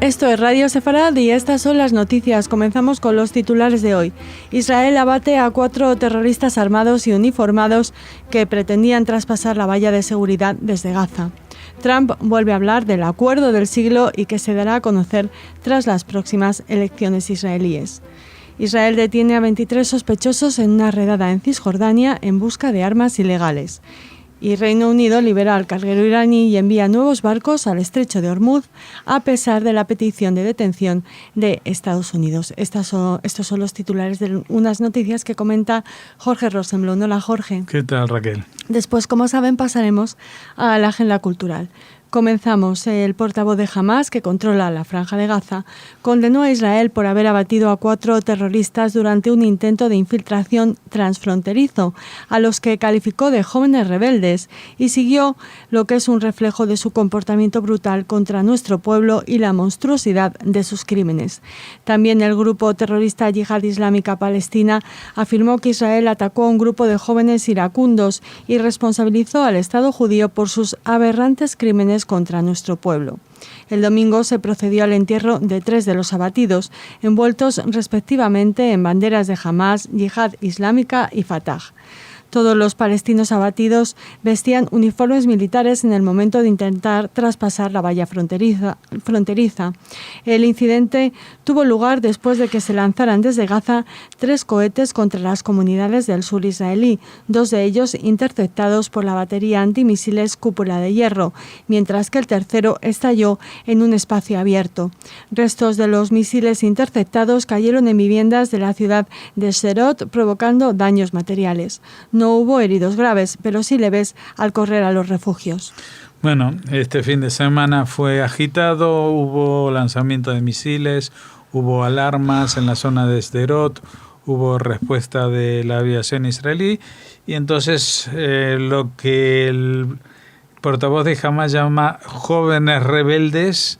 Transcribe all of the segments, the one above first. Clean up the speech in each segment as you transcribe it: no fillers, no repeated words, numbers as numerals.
Esto es Radio Sefarad y estas son las noticias. Comenzamos con los titulares de hoy. Israel abate a 4 terroristas armados y uniformados que pretendían traspasar la valla de seguridad desde Gaza. Trump vuelve a hablar del acuerdo del siglo y que se dará a conocer tras las próximas elecciones israelíes. Israel detiene a 23 sospechosos en una redada en Cisjordania en busca de armas ilegales. Y Reino Unido libera al carguero iraní y envía nuevos barcos al estrecho de Hormuz a pesar de la petición de detención de Estados Unidos. Estos son los titulares de unas noticias que comenta Jorge Rosenblum. Hola, Jorge. ¿Qué tal, Raquel? Después, como saben, pasaremos a la agenda cultural. Comenzamos. El portavoz de Hamás, que controla la Franja de Gaza, condenó a Israel por haber abatido a 4 terroristas durante un intento de infiltración transfronterizo, a los que calificó de jóvenes rebeldes, y siguió lo que es un reflejo de su comportamiento brutal contra nuestro pueblo y la monstruosidad de sus crímenes. También el grupo terrorista Yihad Islámica Palestina afirmó que Israel atacó a un grupo de jóvenes iracundos y responsabilizó al Estado judío por sus aberrantes crímenes contra nuestro pueblo. El domingo se procedió al entierro de 3 de los abatidos, envueltos respectivamente en banderas de Hamás, Yihad Islámica y Fatah. Todos los palestinos abatidos vestían uniformes militares en el momento de intentar traspasar la valla fronteriza. El incidente tuvo lugar después de que se lanzaran desde Gaza 3 cohetes contra las comunidades del sur israelí, 2 de ellos interceptados por la batería antimisiles Cúpula de Hierro, mientras que el tercero estalló en un espacio abierto. Restos de los misiles interceptados cayeron en viviendas de la ciudad de Sderot, provocando daños materiales. No hubo heridos graves, pero sí leves al correr a los refugios. Bueno, este fin de semana fue agitado, hubo lanzamiento de misiles, hubo alarmas en la zona de Sderot, hubo respuesta de la aviación israelí, y entonces lo que el portavoz de Hamás llama jóvenes rebeldes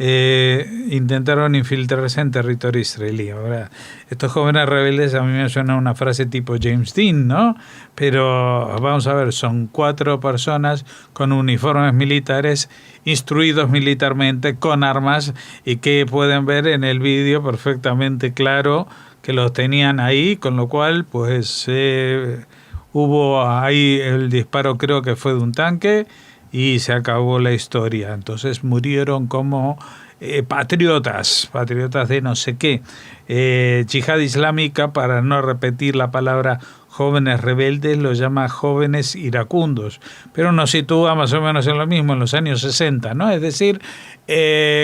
intentaron infiltrarse en territorio israelí. Ahora, estos jóvenes rebeldes a mí me suena una frase tipo James Dean, ¿no? Pero vamos a ver, son 4 personas con uniformes militares, instruidos militarmente, con armas, y que pueden ver en el vídeo perfectamente claro que los tenían ahí, con lo cual pues hubo ahí el disparo, creo que fue de un tanque, y se acabó la historia. Entonces murieron como patriotas de no sé qué. Yihad Islámica, para no repetir la palabra jóvenes rebeldes, lo llama jóvenes iracundos, pero nos sitúa más o menos en lo mismo, en los años 60, ¿no? Es decir,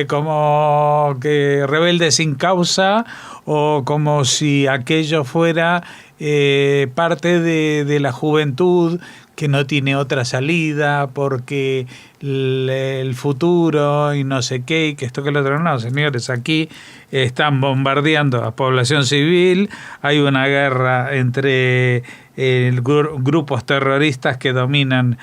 como que rebeldes sin causa, o como si aquello fuera parte de la juventud que no tiene otra salida porque el futuro y no sé qué, y que esto que lo otro. No, señores, aquí están bombardeando a población civil, hay una guerra entre grupos terroristas que dominan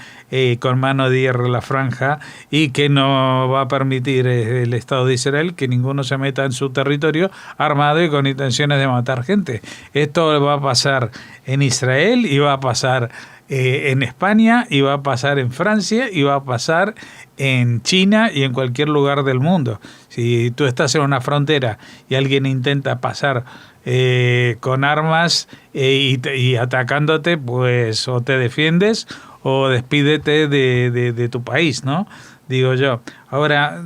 con mano de hierro la franja, y que no va a permitir el Estado de Israel que ninguno se meta en su territorio armado y con intenciones de matar gente. Esto va a pasar en Israel, y va a pasar en España, y va a pasar en Francia, y va a pasar en China y en cualquier lugar del mundo. Si tú estás en una frontera y alguien intenta pasar con armas y atacándote, pues o te defiendes o despídete de tu país, ¿no? Digo yo. Ahora,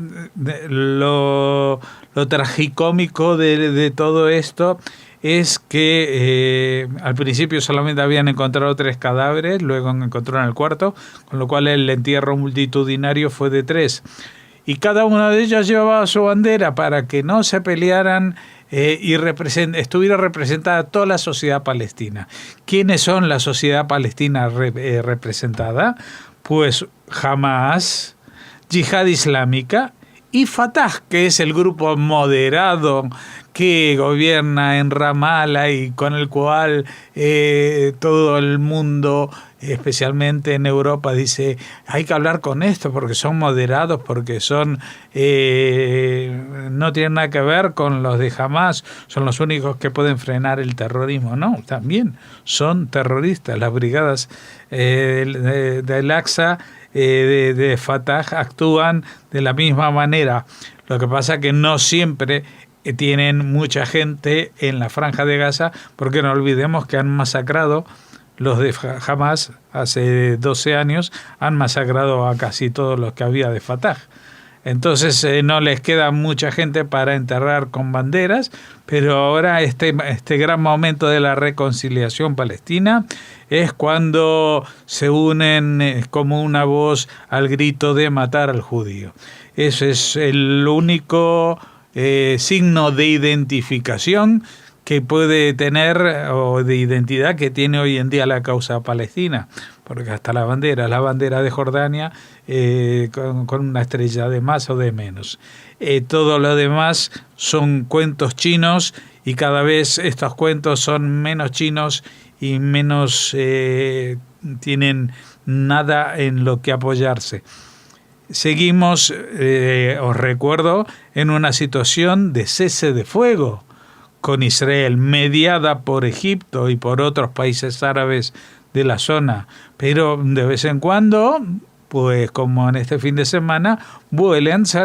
lo tragicómico de todo esto es que al principio solamente habían encontrado 3 cadáveres, luego encontraron el 4, con lo cual el entierro multitudinario fue de 3. Y cada uno de ellos llevaba su bandera para que no se pelearan y estuviera representada toda la sociedad palestina. ¿Quiénes son la sociedad palestina representada? Pues Hamás, Yihad Islámica y Fatah, que es el grupo moderado que gobierna en Ramallah y con el cual todo el mundo, especialmente en Europa, dice hay que hablar con esto porque son moderados, porque son no tienen nada que ver con los de Hamás, son los únicos que pueden frenar el terrorismo. No, también son terroristas. Las brigadas del Aqsa de Fatah actúan de la misma manera. Lo que pasa que no siempre tienen mucha gente en la Franja de Gaza, porque no olvidemos que han masacrado, los de Hamas hace 12 años, han masacrado a casi todos los que había de Fatah. Entonces no les queda mucha gente para enterrar con banderas, pero ahora este gran momento de la reconciliación palestina es cuando se unen como una voz al grito de matar al judío. Ese es el único signo de identificación que puede tener, o de identidad que tiene hoy en día la causa palestina, porque hasta la bandera de Jordania con una estrella de más o de menos. Todo lo demás son cuentos chinos, y cada vez estos cuentos son menos chinos y menos tienen nada en lo que apoyarse. Seguimos, os recuerdo, en una situación de cese de fuego con Israel, mediada por Egipto y por otros países árabes de la zona, pero de vez en cuando, pues como en este fin de semana, se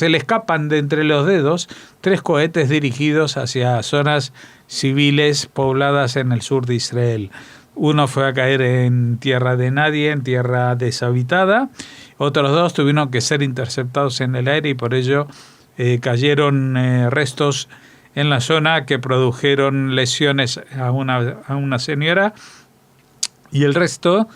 le escapan de entre los dedos 3 cohetes dirigidos hacia zonas civiles pobladas en el sur de Israel. Uno fue a caer en tierra de nadie, en tierra deshabitada. Otros 2 tuvieron que ser interceptados en el aire, y por ello cayeron restos en la zona que produjeron lesiones a una señora, y el resto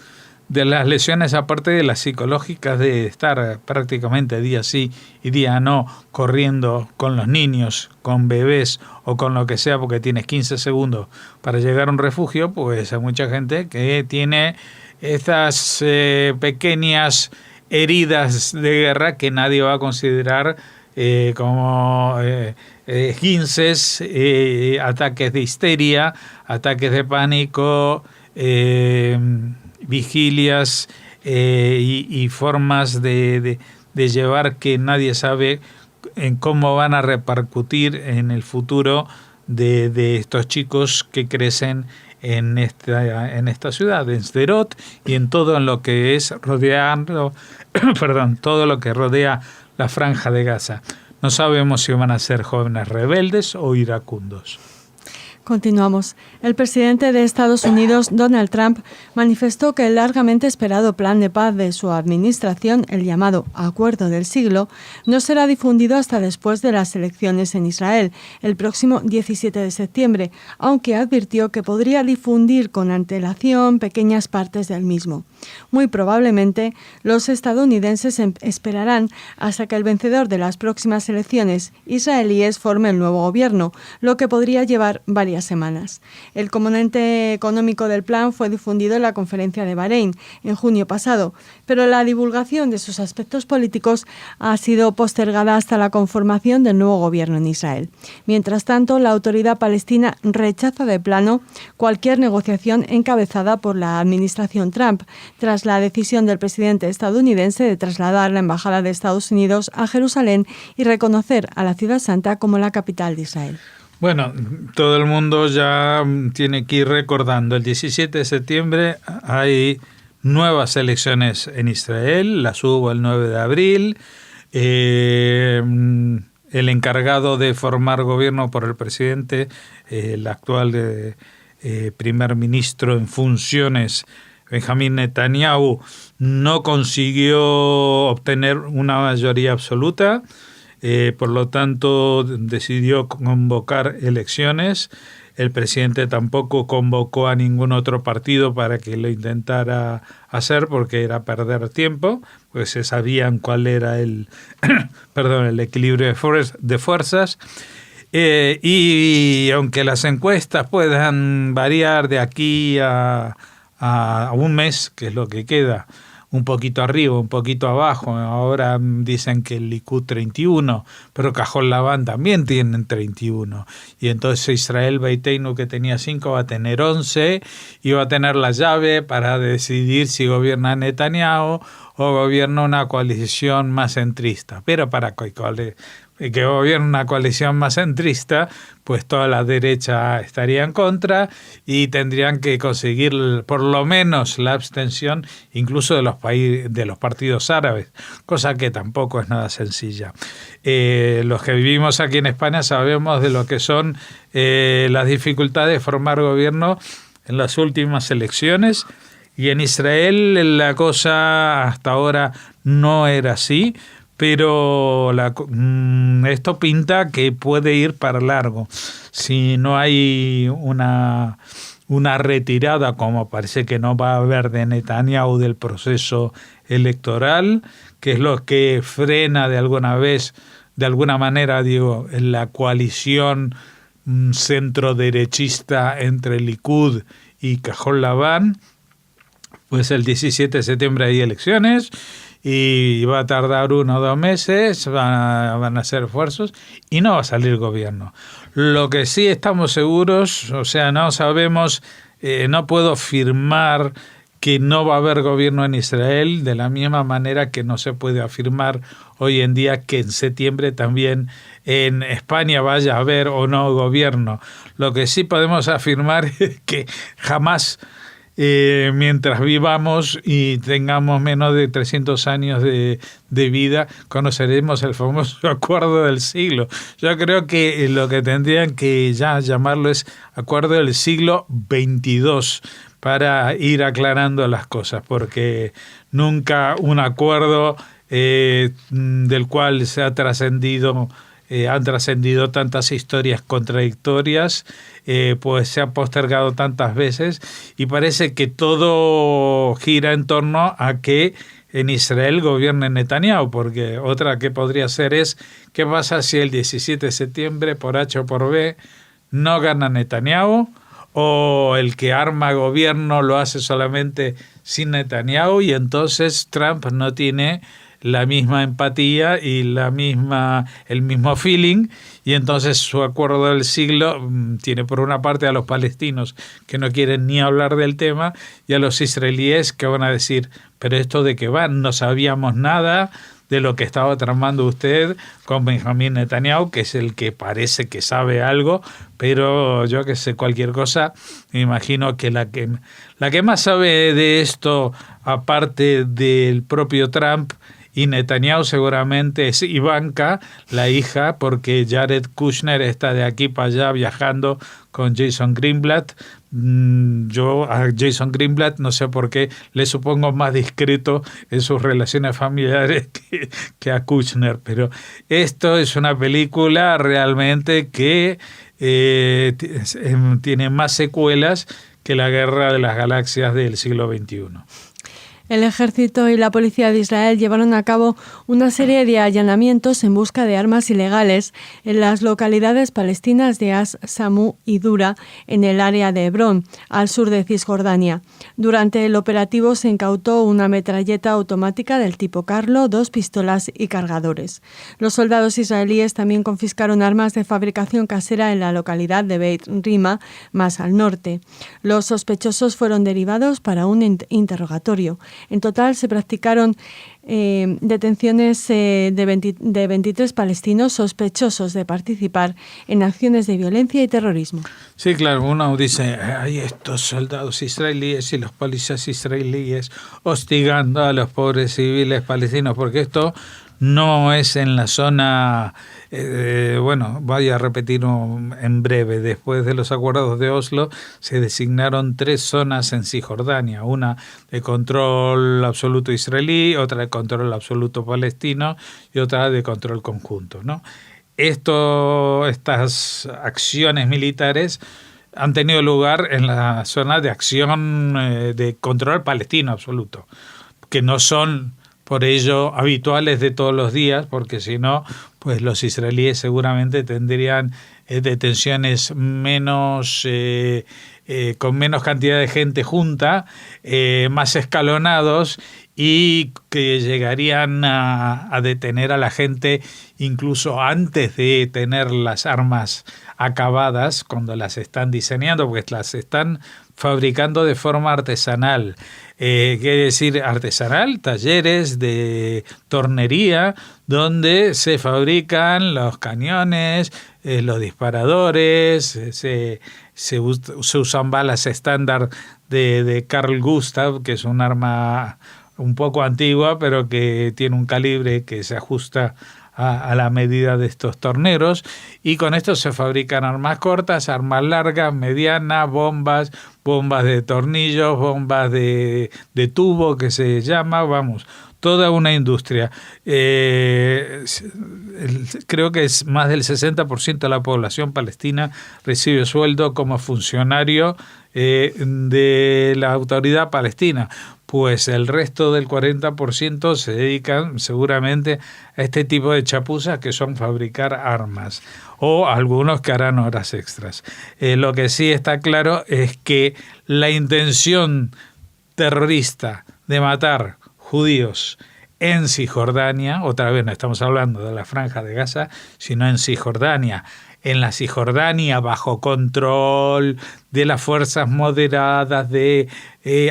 de las lesiones, aparte de las psicológicas de estar prácticamente día sí y día no corriendo con los niños, con bebés o con lo que sea, porque tienes 15 segundos para llegar a un refugio, pues hay mucha gente que tiene estas pequeñas heridas de guerra que nadie va a considerar como esguinces, ataques de histeria, ataques de pánico, vigilias y formas de llevar que nadie sabe en cómo van a repercutir en el futuro de estos chicos que crecen en esta ciudad, en Sderot, y en todo lo que es rodeando, todo lo que rodea la Franja de Gaza. No sabemos si van a ser jóvenes rebeldes o iracundos. Continuamos. El presidente de Estados Unidos, Donald Trump, manifestó que el largamente esperado plan de paz de su administración, el llamado Acuerdo del Siglo, no será difundido hasta después de las elecciones en Israel, el próximo 17 de septiembre, aunque advirtió que podría difundir con antelación pequeñas partes del mismo. Muy probablemente, los estadounidenses esperarán hasta que el vencedor de las próximas elecciones israelíes forme el nuevo gobierno, lo que podría llevar varias semanas. El componente económico del plan fue difundido en la conferencia de Bahrein en junio pasado, pero la divulgación de sus aspectos políticos ha sido postergada hasta la conformación del nuevo gobierno en Israel. Mientras tanto, la autoridad palestina rechaza de plano cualquier negociación encabezada por la administración Trump, tras la decisión del presidente estadounidense de trasladar la embajada de Estados Unidos a Jerusalén y reconocer a la Ciudad Santa como la capital de Israel. Bueno, todo el mundo ya tiene que ir recordando, el 17 de septiembre hay nuevas elecciones en Israel, las hubo el 9 de abril, el encargado de formar gobierno por el presidente, el actual primer ministro en funciones, Benjamín Netanyahu, no consiguió obtener una mayoría absoluta. Por lo tanto, decidió convocar elecciones. El presidente tampoco convocó a ningún otro partido para que lo intentara hacer, porque era perder tiempo, pues se sabían cuál era el equilibrio de fuerzas. Y aunque las encuestas puedan variar de aquí a un mes, que es lo que queda, un poquito arriba, un poquito abajo. Ahora dicen que el Likud 31, pero Cajol Labán también tienen 31. Y entonces Israel Beiteinu, que tenía 5, va a tener 11 y va a tener la llave para decidir si gobierna Netanyahu o gobierna una coalición más centrista. Pero para que gobierna una coalición más centrista, pues toda la derecha estaría en contra y tendrían que conseguir por lo menos la abstención incluso de los partidos árabes, cosa que tampoco es nada sencilla. Los que vivimos aquí en España sabemos de lo que son las dificultades de formar gobierno en las últimas elecciones, y en Israel la cosa hasta ahora no era así, pero esto pinta que puede ir para largo. Si no hay una retirada, como parece que no va a haber de Netanyahu del proceso electoral, que es lo que frena de alguna manera, la coalición centro-derechista entre Likud y Cajol Laván, pues el 17 de septiembre hay elecciones y va a tardar 1 o 2 meses, van a hacer esfuerzos y no va a salir gobierno. Lo que sí estamos seguros, o sea, no sabemos, no puedo afirmar que no va a haber gobierno en Israel, de la misma manera que no se puede afirmar hoy en día que en septiembre también en España vaya a haber o no gobierno. Lo que sí podemos afirmar es que jamás, mientras vivamos y tengamos menos de 300 años de vida, conoceremos el famoso acuerdo del siglo. Yo creo que lo que tendrían que ya llamarlo es acuerdo del siglo XXII, para ir aclarando las cosas, porque nunca un acuerdo del cual se ha trascendido han trascendido tantas historias contradictorias, pues se ha postergado tantas veces y parece que todo gira en torno a que en Israel gobierne Netanyahu, porque otra que podría ser es ¿qué pasa si el 17 de septiembre por H o por B no gana Netanyahu? O el que arma gobierno lo hace solamente sin Netanyahu y entonces Trump no tiene la misma empatía y el mismo feeling, y entonces su acuerdo del siglo tiene por una parte a los palestinos que no quieren ni hablar del tema y a los israelíes que van a decir, pero esto de qué va, no sabíamos nada de lo que estaba tramando usted con Benjamín Netanyahu, que es el que parece que sabe algo, pero yo que sé cualquier cosa, me imagino que la que más sabe de esto, aparte del propio Trump y Netanyahu, seguramente es Ivanka, la hija, porque Jared Kushner está de aquí para allá viajando con Jason Greenblatt. Yo a Jason Greenblatt no sé por qué le supongo más discreto en sus relaciones familiares que a Kushner, pero esto es una película realmente que tiene más secuelas que la Guerra de las Galaxias del siglo XXI. El ejército y la policía de Israel llevaron a cabo una serie de allanamientos en busca de armas ilegales en las localidades palestinas de As, Samu y Dura, en el área de Hebrón, al sur de Cisjordania. Durante el operativo se incautó una metralleta automática del tipo Carlo, 2 pistolas y cargadores. Los soldados israelíes también confiscaron armas de fabricación casera en la localidad de Beit Rima, más al norte. Los sospechosos fueron derivados para un interrogatorio. En total se practicaron detenciones de 23 palestinos sospechosos de participar en acciones de violencia y terrorismo. Sí, claro, uno dice, hay estos soldados israelíes y los policías israelíes hostigando a los pobres civiles palestinos, porque esto no es en la zona, voy a repetir en breve, después de los acuerdos de Oslo se designaron 3 zonas en Cisjordania, una de control absoluto israelí, otra de control absoluto palestino y otra de control conjunto, ¿no? Estas acciones militares han tenido lugar en la zona de acción de control palestino absoluto, que no son por ello habituales de todos los días, porque si no, pues los israelíes seguramente tendrían detenciones menos con menos cantidad de gente junta, más escalonados, y que llegarían a detener a la gente incluso antes de tener las armas acabadas, cuando las están diseñando, porque las están fabricando de forma artesanal. Quiere decir artesanal, talleres de tornería donde se fabrican los cañones, los disparadores, se usan balas estándar de Carl Gustav, que es un arma un poco antigua, pero que tiene un calibre que se ajusta a la medida de estos torneros, y con esto se fabrican armas cortas, armas largas, medianas, bombas de tornillos, bombas de tubo que se llama, vamos, toda una industria. Creo que es más del 60% de la población palestina recibe sueldo como funcionario de la autoridad palestina, pues el resto del 40% se dedican seguramente a este tipo de chapuzas que son fabricar armas, o algunos que harán horas extras. Lo que sí está claro es que la intención terrorista de matar judíos en Cisjordania, otra vez no estamos hablando de la Franja de Gaza, sino en Cisjordania, en la Cisjordania bajo control de las fuerzas moderadas de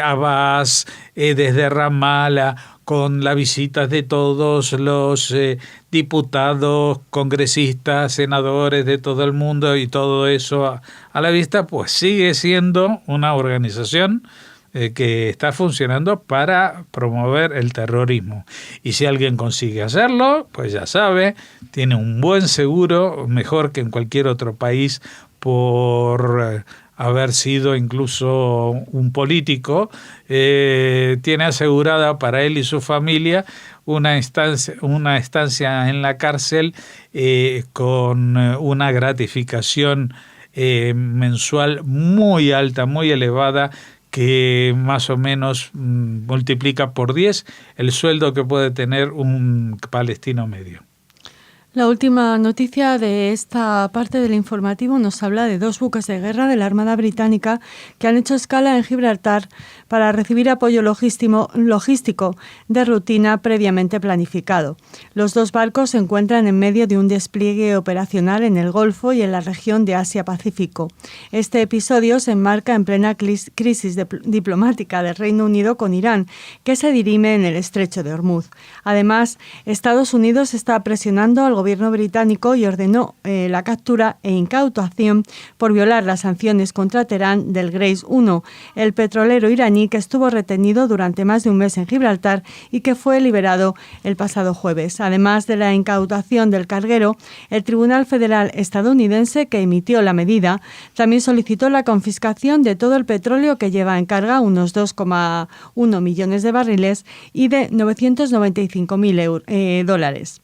Abbas, desde Ramallah, con la visita de todos los diputados, congresistas, senadores de todo el mundo y todo eso a la vista, pues sigue siendo una organización que está funcionando para promover el terrorismo. Y si alguien consigue hacerlo, pues ya sabe, tiene un buen seguro, mejor que en cualquier otro país, por haber sido incluso un político, tiene asegurada para él y su familia una estancia en la cárcel con una gratificación mensual muy alta, muy elevada, que más o menos multiplica por 10 el sueldo que puede tener un palestino medio. La última noticia de esta parte del informativo nos habla de 2 buques de guerra de la Armada Británica que han hecho escala en Gibraltar para recibir apoyo logístico de rutina previamente planificado. Los 2 barcos se encuentran en medio de un despliegue operacional en el Golfo y en la región de Asia-Pacífico. Este episodio se enmarca en plena crisis diplomática del Reino Unido con Irán, que se dirime en el Estrecho de Hormuz. Además, Estados Unidos está presionando al gobierno británico y ordenó la captura e incautación por violar las sanciones contra Teherán del Grace 1, el petrolero iraní que estuvo retenido durante más de un mes en Gibraltar y que fue liberado el pasado jueves. Además de la incautación del carguero, el Tribunal Federal estadounidense que emitió la medida también solicitó la confiscación de todo el petróleo que lleva en carga, unos 2,1 millones de barriles, y de 995.000 dólares.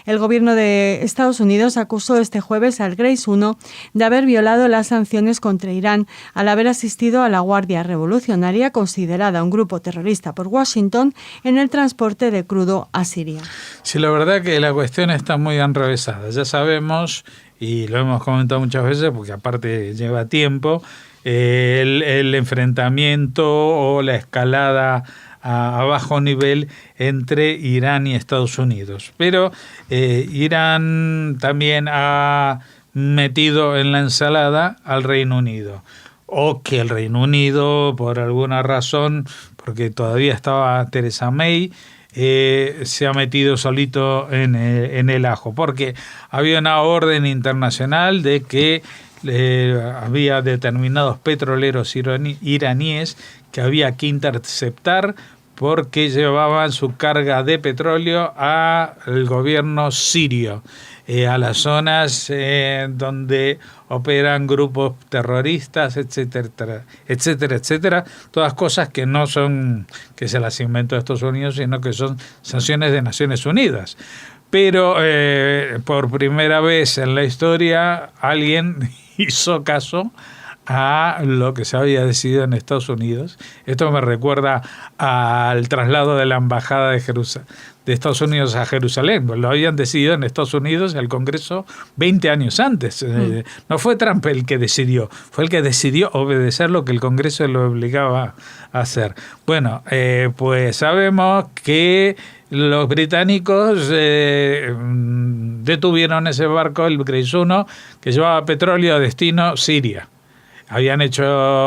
El gobierno de Estados Unidos acusó este jueves al Grace 1 de haber violado las sanciones contra Irán al haber asistido a la Guardia Revolucionaria, considerada un grupo terrorista por Washington, en el transporte de crudo a Siria. Sí, la verdad que la cuestión está muy enrevesada. Ya sabemos, y lo hemos comentado muchas veces, porque aparte lleva tiempo, el enfrentamiento o la escalada a bajo nivel entre Irán y Estados Unidos. Pero Irán también ha metido en la ensalada al Reino Unido. O que el Reino Unido, por alguna razón, porque todavía estaba Theresa May, se ha metido solito en el ajo, porque había una orden internacional de que había determinados petroleros iraníes que había que interceptar porque llevaban su carga de petróleo al gobierno sirio, a las zonas donde operan grupos terroristas, etcétera, etcétera, etcétera. Todas cosas que no son que se las inventó Estados Unidos, sino que son sanciones de Naciones Unidas. Pero por primera vez en la historia alguien hizo caso a lo que se había decidido en Estados Unidos. Esto me recuerda al traslado de la embajada de Estados Unidos a Jerusalén. Pues lo habían decidido en Estados Unidos, el Congreso, 20 años antes. No fue Trump el que decidió, fue el que decidió obedecer lo que el Congreso lo obligaba a hacer. Bueno, pues sabemos que los británicos detuvieron ese barco, el Grace 1, que llevaba petróleo a destino Siria. habían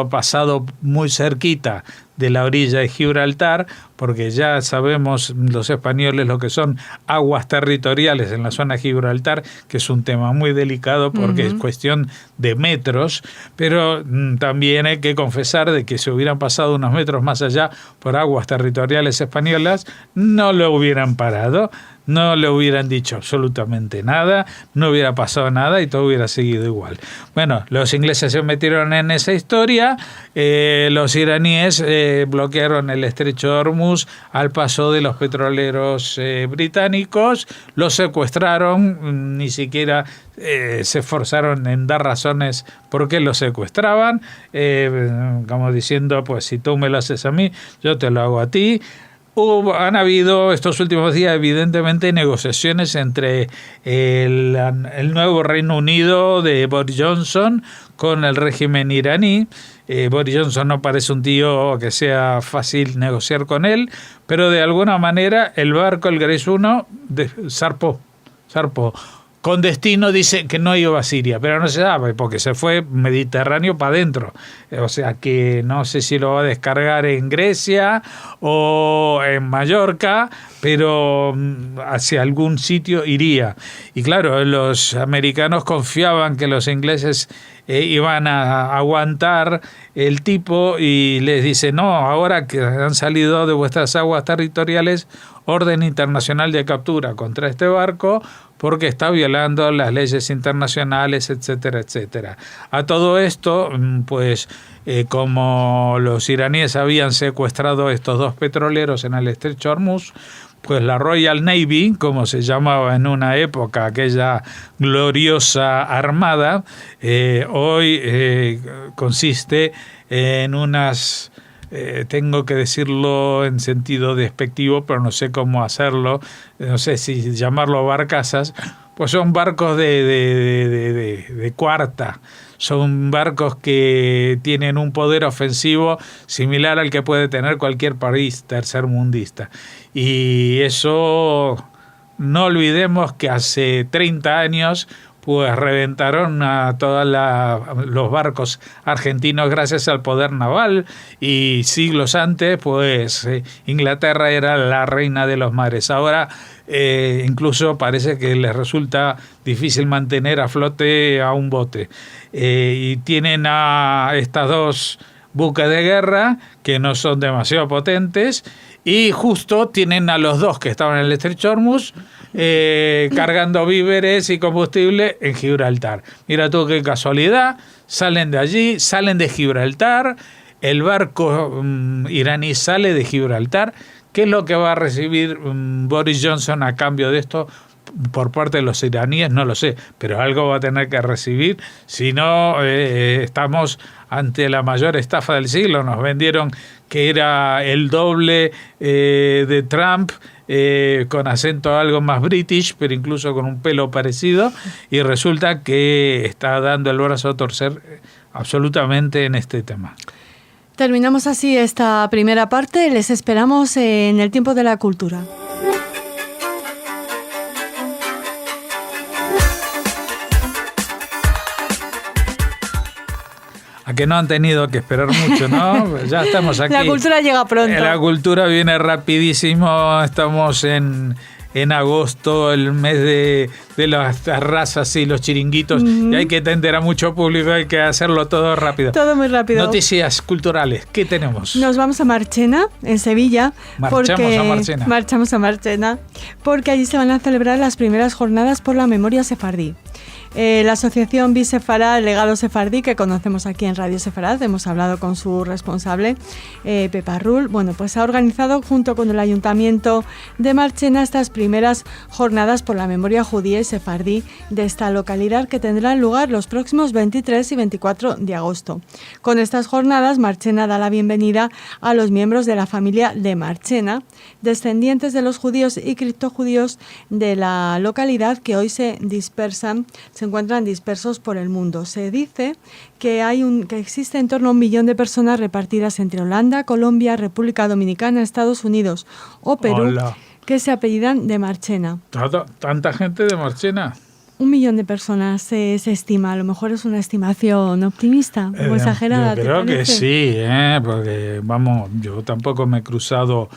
pasado muy cerquita de la orilla de Gibraltar, porque ya sabemos los españoles lo que son aguas territoriales en la zona de Gibraltar, que es un tema muy delicado porque es cuestión de metros, pero también hay que confesar de que si hubieran pasado unos metros más allá por aguas territoriales españolas, no lo hubieran parado, no le hubieran dicho absolutamente nada, no hubiera pasado nada y todo hubiera seguido igual. Bueno, los ingleses se metieron en esa historia, los iraníes bloquearon el estrecho de Hormuz al paso de los petroleros británicos, los secuestraron, ni siquiera se esforzaron en dar razones por qué los secuestraban, como diciendo, pues si tú me lo haces a mí, yo te lo hago a ti. Han habido estos últimos días evidentemente negociaciones entre el nuevo Reino Unido de Boris Johnson con el régimen iraní. Boris Johnson no parece un tío que sea fácil negociar con él, pero de alguna manera el barco, el Grace 1, zarpó. Con destino, dice que no iba a Siria, pero no se sabe porque se fue Mediterráneo para adentro. O sea que no sé si lo va a descargar en Grecia o en Mallorca, pero hacia algún sitio iría. Y claro, los americanos confiaban que los ingleses iban a aguantar el tipo y les dice, no, ahora que han salido de vuestras aguas territoriales, orden internacional de captura contra este barco porque está violando las leyes internacionales, etcétera, etcétera. A todo esto, pues como los iraníes habían secuestrado estos dos petroleros en el estrecho de Hormuz, pues la Royal Navy, como se llamaba en una época aquella gloriosa armada, hoy consiste en unas... tengo que decirlo en sentido despectivo, pero no sé cómo hacerlo, no sé si llamarlo barcazas, pues son barcos de cuarta, son barcos que tienen un poder ofensivo similar al que puede tener cualquier país tercermundista. Y eso, no olvidemos que hace 30 años pues reventaron a todos los barcos argentinos gracias al poder naval, y siglos antes pues Inglaterra era la reina de los mares. Ahora incluso parece que les resulta difícil mantener a flote a un bote, y tienen a estas dos buques de guerra que no son demasiado potentes, y justo tienen a los dos que estaban en el estrecho de Hormuz cargando víveres y combustible en Gibraltar. Mira tú qué casualidad, salen de allí, salen de Gibraltar, el barco iraní sale de Gibraltar. ¿Qué es lo que va a recibir Boris Johnson a cambio de esto por parte de los iraníes? No lo sé, pero algo va a tener que recibir, si no estamos ante la mayor estafa del siglo. Nos vendieron que era el doble de Trump, con acento algo más british, pero incluso con un pelo parecido, y resulta que está dando el brazo a torcer absolutamente en este tema. Terminamos así esta primera parte. Les esperamos en el tiempo de la cultura. A que no han tenido que esperar mucho, ¿no? Ya estamos aquí. La cultura llega pronto. La cultura viene rapidísimo. Estamos en agosto, el mes de las terrazas y los chiringuitos, y hay que atender a mucho público, hay que hacerlo todo rápido. Todo muy rápido. Noticias culturales, ¿qué tenemos? Nos vamos a Marchena, en Sevilla. Marchamos a Marchena, porque allí se van a celebrar las primeras jornadas por la memoria sefardí. La asociación Bisefará, el legado sefardí, que conocemos aquí en Radio Sefarad, hemos hablado con su responsable, Pepa Rull, bueno, pues ha organizado junto con el Ayuntamiento de Marchena estas primeras jornadas por la memoria judía y sefardí de esta localidad, que tendrán lugar los próximos 23 y 24 de agosto. Con estas jornadas, Marchena da la bienvenida a los miembros de la familia de Marchena, descendientes de los judíos y criptojudíos de la localidad, que hoy se encuentran dispersos por el mundo. Se dice que existe en torno a 1 millón de personas repartidas entre Holanda, Colombia, República Dominicana, Estados Unidos o Perú. Hola. Que se apellidan de Marchena. ¿Tanta gente de Marchena? 1 millón de personas se estima. A lo mejor es una estimación optimista o exagerada. Yo creo que sí, porque vamos, yo tampoco me he cruzado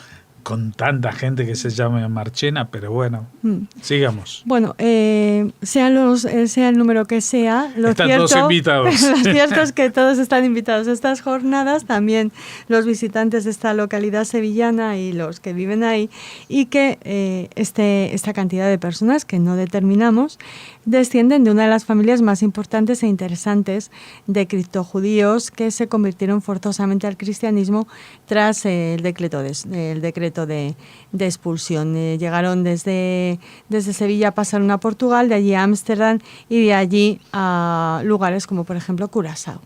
con tanta gente que se llame Marchena, pero bueno, sigamos. Bueno, sea el número que sea, están todos invitados. Lo cierto es que todos están invitados a estas jornadas, también los visitantes de esta localidad sevillana y los que viven ahí, y que esta cantidad de personas que no determinamos descienden de una de las familias más importantes e interesantes de criptojudíos que se convirtieron forzosamente al cristianismo tras el decreto de expulsión. Llegaron desde Sevilla, pasaron a Portugal, de allí a Ámsterdam y de allí a lugares como por ejemplo Curazao.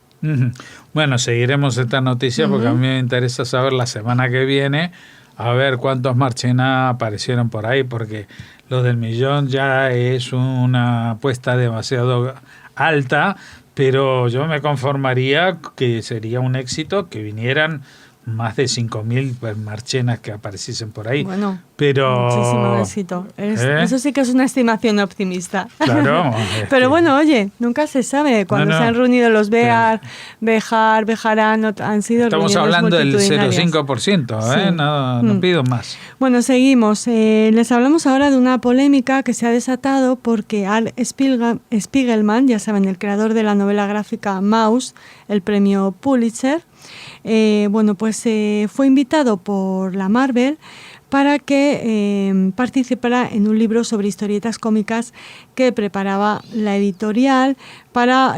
Bueno, seguiremos esta noticia porque a mí me interesa saber la semana que viene a ver cuántos Marchena aparecieron por ahí, porque lo del 1 millón ya es una apuesta demasiado alta, pero yo me conformaría que sería un éxito que vinieran más de 5.000 marchenas que apareciesen por ahí. Bueno, pero muchísimo éxito. Eso sí que es una estimación optimista. Claro. Pero bueno, oye, nunca se sabe. Cuando se han reunido los Bejar, Bejarán, han sido estamos hablando del 0,5%, no pido más. Bueno, seguimos. Les hablamos ahora de una polémica que se ha desatado porque Art Spiegelman, ya saben, el creador de la novela gráfica Maus, el premio Pulitzer, fue invitado por la Marvel para que participara en un libro sobre historietas cómicas que preparaba la editorial para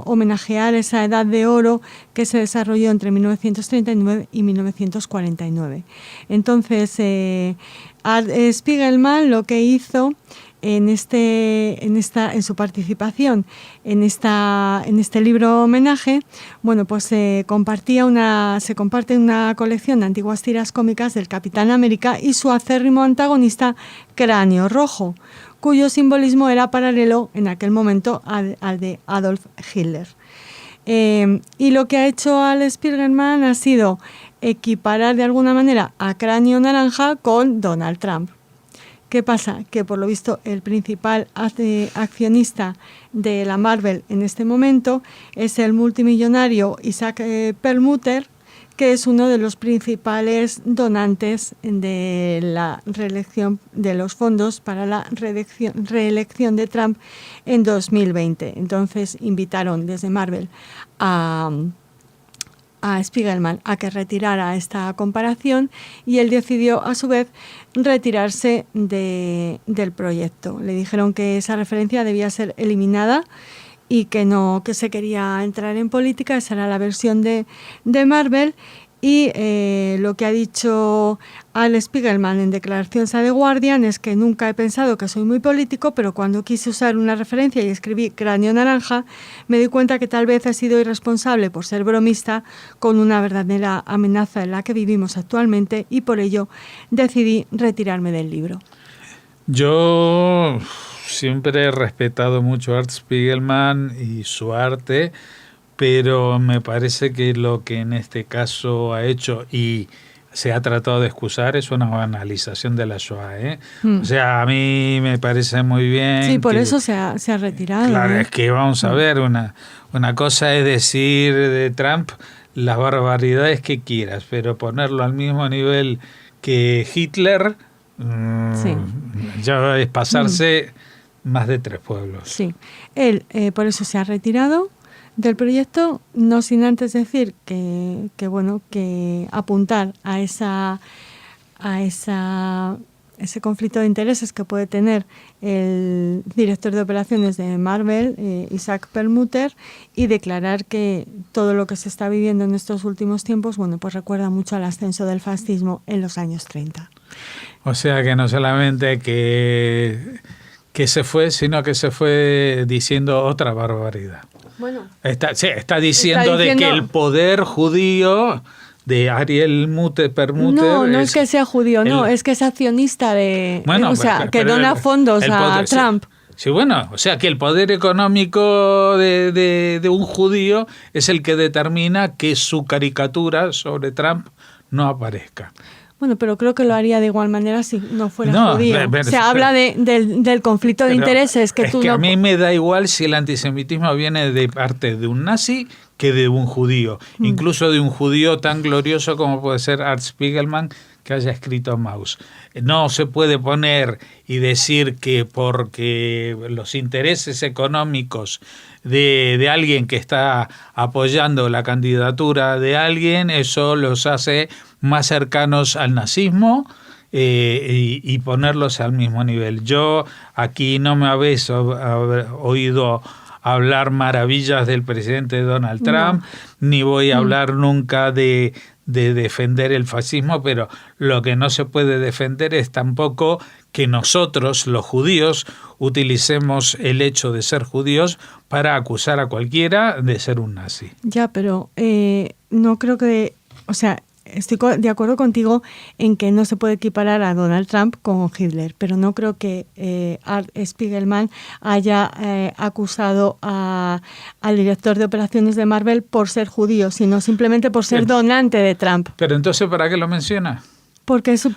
homenajear esa edad de oro que se desarrolló entre 1939 y 1949. Entonces, Art Spiegelman lo que hizo en su participación en este libro homenaje, se comparte una colección de antiguas tiras cómicas del Capitán América y su acérrimo antagonista Cráneo Rojo, cuyo simbolismo era paralelo en aquel momento al de Adolf Hitler. Y lo que ha hecho Art Spiegelman ha sido equiparar de alguna manera a Cráneo Naranja con Donald Trump. ¿Qué pasa? Que por lo visto el principal accionista de la Marvel en este momento es el multimillonario Isaac Perlmutter, que es uno de los principales donantes de la reelección de los fondos para la reelección de Trump en 2020. Entonces invitaron desde Marvel a Spiegelman a que retirara esta comparación y él decidió a su vez retirarse del proyecto. Le dijeron que esa referencia debía ser eliminada y que no, que se quería entrar en política. Esa era la versión de Marvel. Y lo que ha dicho Art Spiegelman en declaraciones a The Guardian es que nunca he pensado que soy muy político, pero cuando quise usar una referencia y escribí Cráneo Naranja, me di cuenta que tal vez he sido irresponsable por ser bromista con una verdadera amenaza en la que vivimos actualmente y por ello decidí retirarme del libro. Yo siempre he respetado mucho a Art Spiegelman y su arte, pero me parece que lo que en este caso ha hecho y se ha tratado de excusar es una banalización de la Shoah, O sea, a mí me parece muy bien. Sí, por eso se ha retirado. Claro, es que vamos a ver, una cosa es decir de Trump las barbaridades que quieras, pero ponerlo al mismo nivel que Hitler ya es pasarse más de 3 pueblos. Sí, él por eso se ha retirado del proyecto, no sin antes decir que apuntar a ese conflicto de intereses que puede tener el director de operaciones de Marvel, Isaac Perlmutter, y declarar que todo lo que se está viviendo en estos últimos tiempos, recuerda mucho al ascenso del fascismo en los años 30. O sea que no solamente que se fue, sino que se fue diciendo otra barbaridad. Bueno, está diciendo de que el poder judío de Ariel Perlmutter... No es que sea judío, es que es accionista de... que dona fondos a Trump. Sí, o sea que el poder económico de un judío es el que determina que su caricatura sobre Trump no aparezca. Bueno, pero creo que lo haría de igual manera si no fuera No, judío. Se habla del conflicto de intereses. Es que a mí me da igual si el antisemitismo viene de parte de un nazi que de un judío. Incluso de un judío tan glorioso como puede ser Art Spiegelman, que haya escrito Maus. No se puede poner y decir que porque los intereses económicos de alguien que está apoyando la candidatura de alguien, eso los hace más cercanos al nazismo y ponerlos al mismo nivel. Yo aquí no me habéis oído hablar maravillas del presidente Donald Trump, ni voy a hablar nunca de defender el fascismo, pero lo que no se puede defender es tampoco que nosotros, los judíos, utilicemos el hecho de ser judíos para acusar a cualquiera de ser un nazi. Ya, pero no creo que... O sea, estoy de acuerdo contigo en que no se puede equiparar a Donald Trump con Hitler, pero no creo que Art Spiegelman haya acusado al director de operaciones de Marvel por ser judío, sino simplemente por ser donante de Trump. Pero entonces, ¿para qué lo menciona? Porque si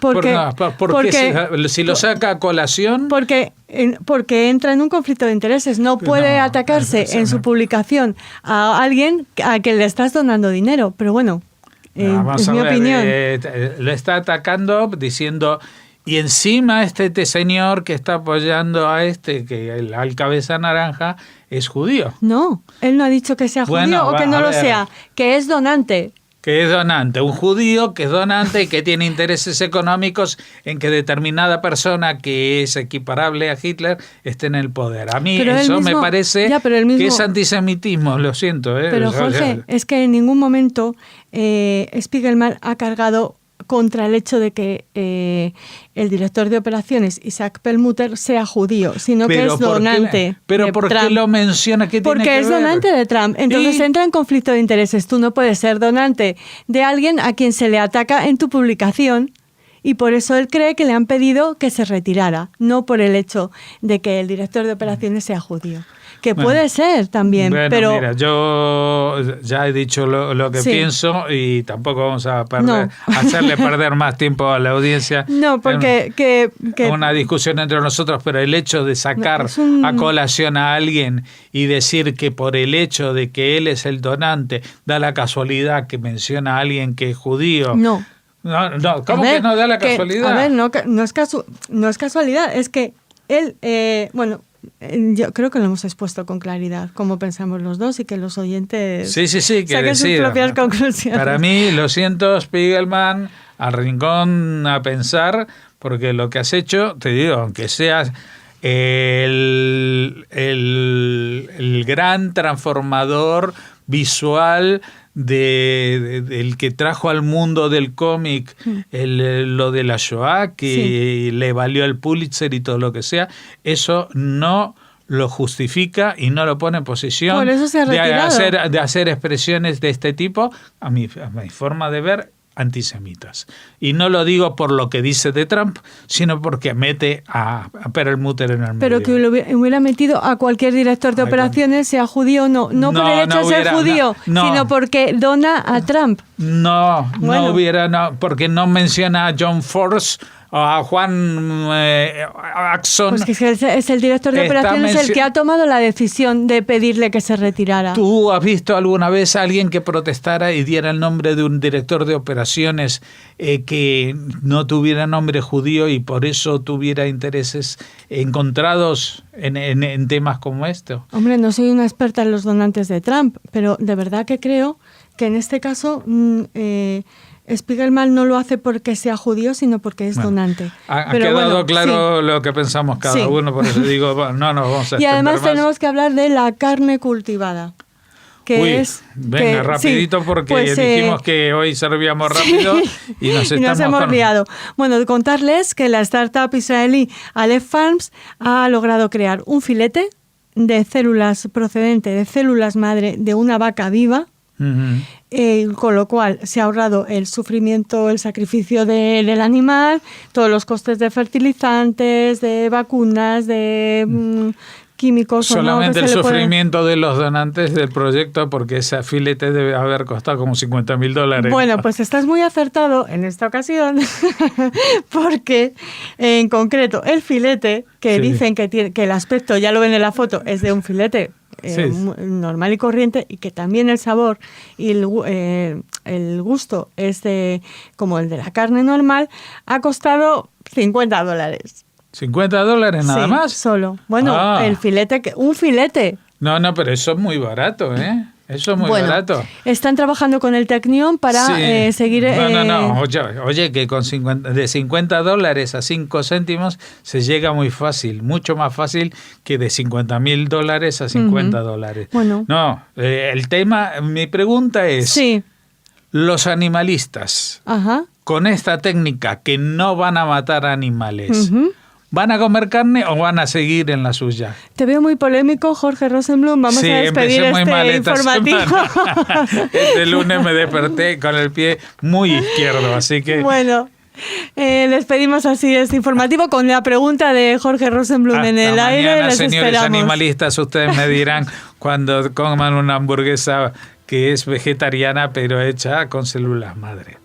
lo saca a colación... Porque entra en un conflicto de intereses. No puede atacarse en su publicación a alguien a quien le estás donando dinero, pero bueno... es mi opinión. Lo está atacando diciendo, y encima este señor que está apoyando a al cabeza naranja, es judío. No, él no ha dicho que sea judío o que no lo sea, que es donante. Que es donante, un judío que es donante y que tiene intereses económicos en que determinada persona que es equiparable a Hitler esté en el poder. A mí eso me parece que es antisemitismo, lo siento. Pero Jorge, es que en ningún momento Spiegelman ha cargado contra el hecho de que el director de operaciones, Isaac Perlmutter, sea judío, sino que es donante. ¿Pero por qué lo menciona? Porque es donante de Trump. Entonces entra en conflicto de intereses. Tú no puedes ser donante de alguien a quien se le ataca en tu publicación. Y por eso él cree que le han pedido que se retirara, no por el hecho de que el director de operaciones sea judío. Que puede ser también, pero... Mira, yo ya he dicho lo que pienso y tampoco vamos a hacerle perder más tiempo a la audiencia. No, porque... Una discusión entre nosotros, pero el hecho de sacar a colación a alguien y decir que por el hecho de que él es el donante, da la casualidad que menciona a alguien que es judío... No, ¿cómo que no da la casualidad? A ver, no es casualidad, es que él, yo creo que lo hemos expuesto con claridad, cómo pensamos los dos y que los oyentes saquen sus propias conclusiones. Para mí, lo siento, Spiegelman, al rincón a pensar, porque lo que has hecho, te digo, aunque seas el gran transformador visual del que trajo al mundo del cómic lo de la Shoah, que le valió el Pulitzer y todo lo que sea, eso no lo justifica y no lo pone en posición por eso se ha retirado. de hacer expresiones de este tipo, a mi forma de ver, antisemitas. Y no lo digo por lo que dice de Trump, sino porque mete a Perlmutter en el medio. Pero que hubiera metido a cualquier director de operaciones, sea judío o no por el hecho de ser judío, sino porque dona a Trump. No porque no menciona a John Force o a Juan Axon. Pues que es el director de operaciones el que ha tomado la decisión de pedirle que se retirara. ¿Tú has visto alguna vez a alguien que protestara y diera el nombre de un director de operaciones que no tuviera nombre judío y por eso tuviera intereses encontrados en temas como este? Hombre, no soy una experta en los donantes de Trump, pero de verdad que creo que en este caso... Spiegelman no lo hace porque sea judío, sino porque es donante. Ha quedado claro lo que pensamos cada uno, por eso digo, no nos vamos a extender. Y además más. tenemos que hablar de la carne cultivada. Venga, rapidito, porque dijimos que hoy servíamos rápido y nos hemos liado. Bueno, contarles que la startup israelí Aleph Farms ha logrado crear un filete de células procedente de células madre de una vaca viva, Con lo cual se ha ahorrado el sufrimiento, el sacrificio del animal, todos los costes de fertilizantes, de vacunas, de químicos. Solamente el sufrimiento de los donantes del proyecto, porque ese filete debe haber costado como $50,000. Bueno, pues estás muy acertado en esta ocasión, porque en concreto el filete, que dicen que el aspecto, ya lo ven en la foto, es de un filete normal y corriente, y que también el sabor y el gusto es como el de la carne normal, ha costado $50. $50 nada más. Solo. Bueno, el filete, un filete. No, pero eso es muy barato, ¿eh? Eso es muy barato. Están trabajando con el Technion para seguir... No. Oye, que con de $50 a 5 céntimos se llega muy fácil, mucho más fácil que de $50,000 a $50. Bueno. No, el tema, mi pregunta es... Sí. Los animalistas, con esta técnica que no van a matar animales... ¿Van a comer carne o van a seguir en la suya? Te veo muy polémico, Jorge Rosenblum. Vamos a despedir informativo. Este lunes me desperté con el pie muy izquierdo, así que... Bueno, despedimos así este informativo con la pregunta de Jorge Rosenblum en el aire. Mañana, Les señores esperamos. animalistas, ustedes me dirán cuando coman una hamburguesa que es vegetariana pero hecha con células madre.